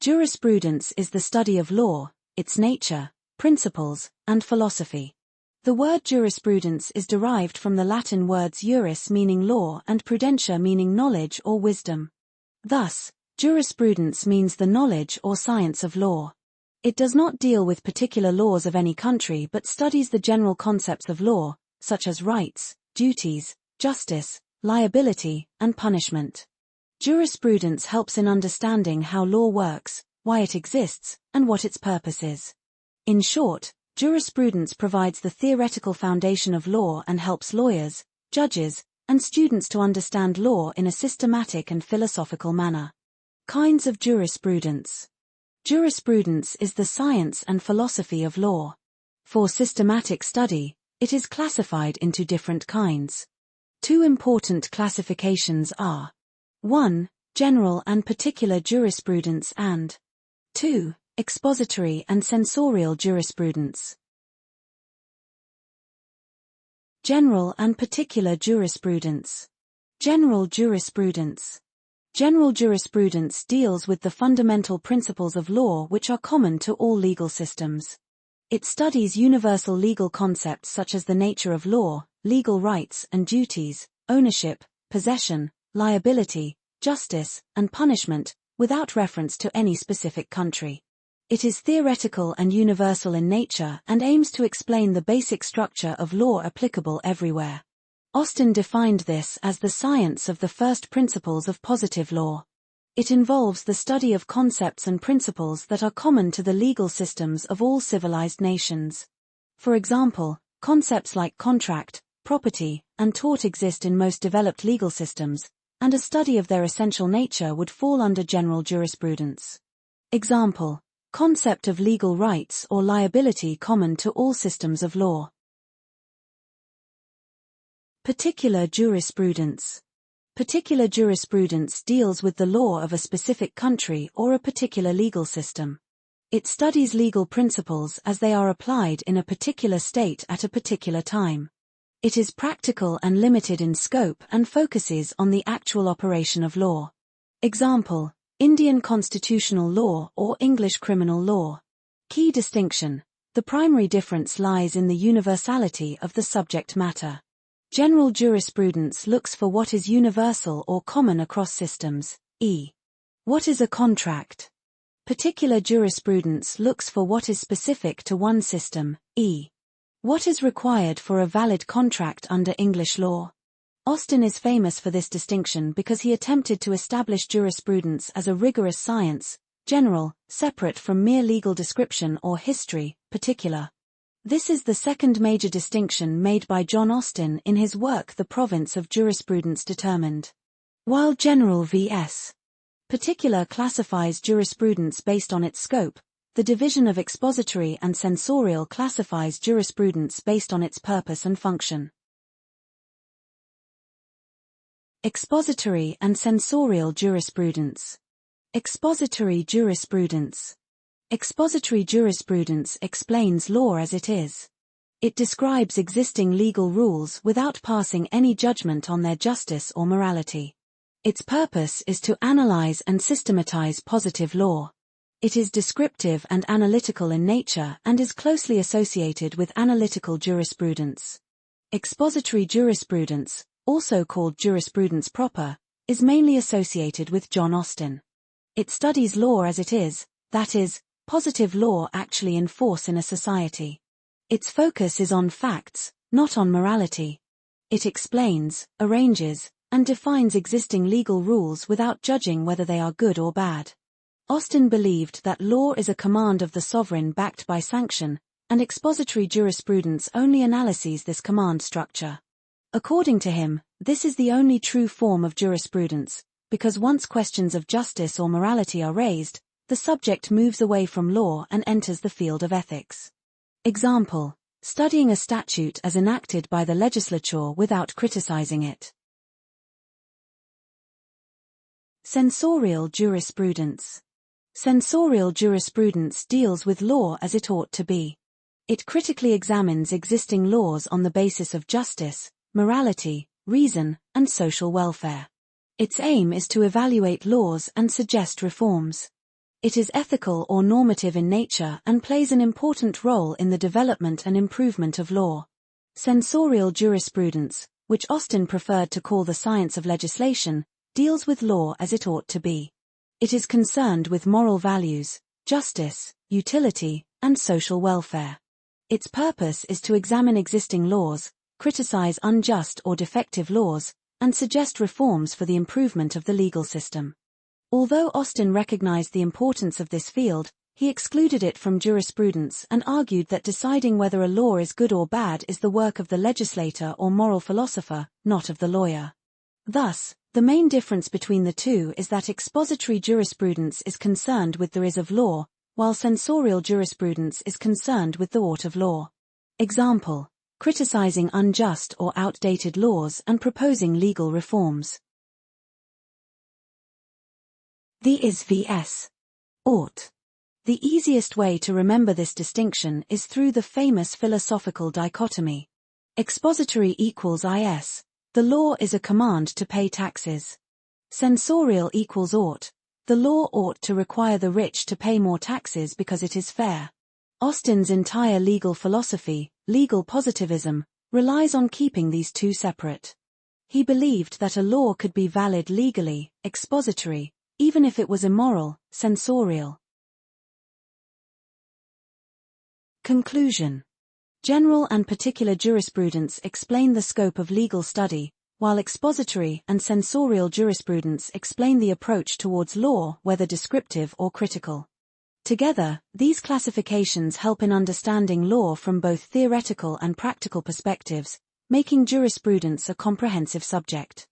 Jurisprudence is the study of law, its nature, principles, and philosophy. The word jurisprudence is derived from the Latin words juris meaning law and prudentia meaning knowledge or wisdom. Thus, jurisprudence means the knowledge or science of law. It does not deal with particular laws of any country but studies the general concepts of law, such as rights, duties, justice, liability, and punishment. Jurisprudence helps in understanding how law works, why it exists, and what its purpose is. In short, jurisprudence provides the theoretical foundation of law and helps lawyers, judges, and students to understand law in a systematic and philosophical manner. Kinds of jurisprudence. Jurisprudence is the science and philosophy of law. For systematic study, it is classified into different kinds. Two important classifications are 1. General and particular jurisprudence and 2. Expository and censorial jurisprudence. General and particular jurisprudence. General jurisprudence. General jurisprudence deals with the fundamental principles of law which are common to all legal systems. It studies universal legal concepts such as the nature of law, legal rights and duties, ownership, possession, liability, justice, and punishment, without reference to any specific country. It is theoretical and universal in nature and aims to explain the basic structure of law applicable everywhere. Austin defined this as the science of the first principles of positive law. It involves the study of concepts and principles that are common to the legal systems of all civilized nations. For example, concepts like contract, property, and tort exist in most developed legal systems, and a study of their essential nature would fall under general jurisprudence. Example: concept of legal rights or liability common to all systems of law. Particular jurisprudence. Particular jurisprudence deals with the law of a specific country or a particular legal system. It studies legal principles as they are applied in a particular state at a particular time. It is practical and limited in scope and focuses on the actual operation of law. Example: Indian constitutional law or English criminal law. Key distinction: the primary difference lies in the universality of the subject matter. General jurisprudence looks for what is universal or common across systems, e. What is a contract? Particular jurisprudence looks for what is specific to one system, e. What is required for a valid contract under English law? Austin is famous for this distinction because he attempted to establish jurisprudence as a rigorous science, general, separate from mere legal description or history, particular. This is the second major distinction made by John Austin in his work The Province of Jurisprudence Determined. While general vs. particular classifies jurisprudence based on its scope, the division of expository and censorial classifies jurisprudence based on its purpose and function. Expository and censorial jurisprudence. Expository jurisprudence. Expository jurisprudence explains law as it is. It describes existing legal rules without passing any judgment on their justice or morality. Its purpose is to analyze and systematize positive law. It is descriptive and analytical in nature and is closely associated with analytical jurisprudence. Expository jurisprudence, also called jurisprudence proper, is mainly associated with John Austin. It studies law as it is, that is, positive law actually in force in a society. Its focus is on facts, not on morality. It explains, arranges, and defines existing legal rules without judging whether they are good or bad. Austin believed that law is a command of the sovereign backed by sanction, and expository jurisprudence only analyses this command structure. According to him, this is the only true form of jurisprudence, because once questions of justice or morality are raised, the subject moves away from law and enters the field of ethics. Example: studying a statute as enacted by the legislature without criticizing it. Censorial jurisprudence. Censorial jurisprudence deals with law as it ought to be. It critically examines existing laws on the basis of justice, morality, reason, and social welfare. Its aim is to evaluate laws and suggest reforms. It is ethical or normative in nature and plays an important role in the development and improvement of law. Censorial jurisprudence, which Austin preferred to call the science of legislation, deals with law as it ought to be. It is concerned with moral values, justice, utility, and social welfare. Its purpose is to examine existing laws, criticize unjust or defective laws, and suggest reforms for the improvement of the legal system. Although Austin recognized the importance of this field, he excluded it from jurisprudence and argued that deciding whether a law is good or bad is the work of the legislator or moral philosopher, not of the lawyer. Thus, the main difference between the two is that expository jurisprudence is concerned with the is of law, while censorial jurisprudence is concerned with the ought of law. Example: criticizing unjust or outdated laws and proposing legal reforms. The is vs. ought. The easiest way to remember this distinction is through the famous philosophical dichotomy. Expository equals is. The law is a command to pay taxes. Censorial equals ought. The law ought to require the rich to pay more taxes because it is fair. Austin's entire legal philosophy, legal positivism, relies on keeping these two separate. He believed that a law could be valid legally, expository, even if it was immoral, censorial. Conclusion. General and particular jurisprudence explain the scope of legal study, while expository and censorial jurisprudence explain the approach towards law, whether descriptive or critical. Together, these classifications help in understanding law from both theoretical and practical perspectives, making jurisprudence a comprehensive subject.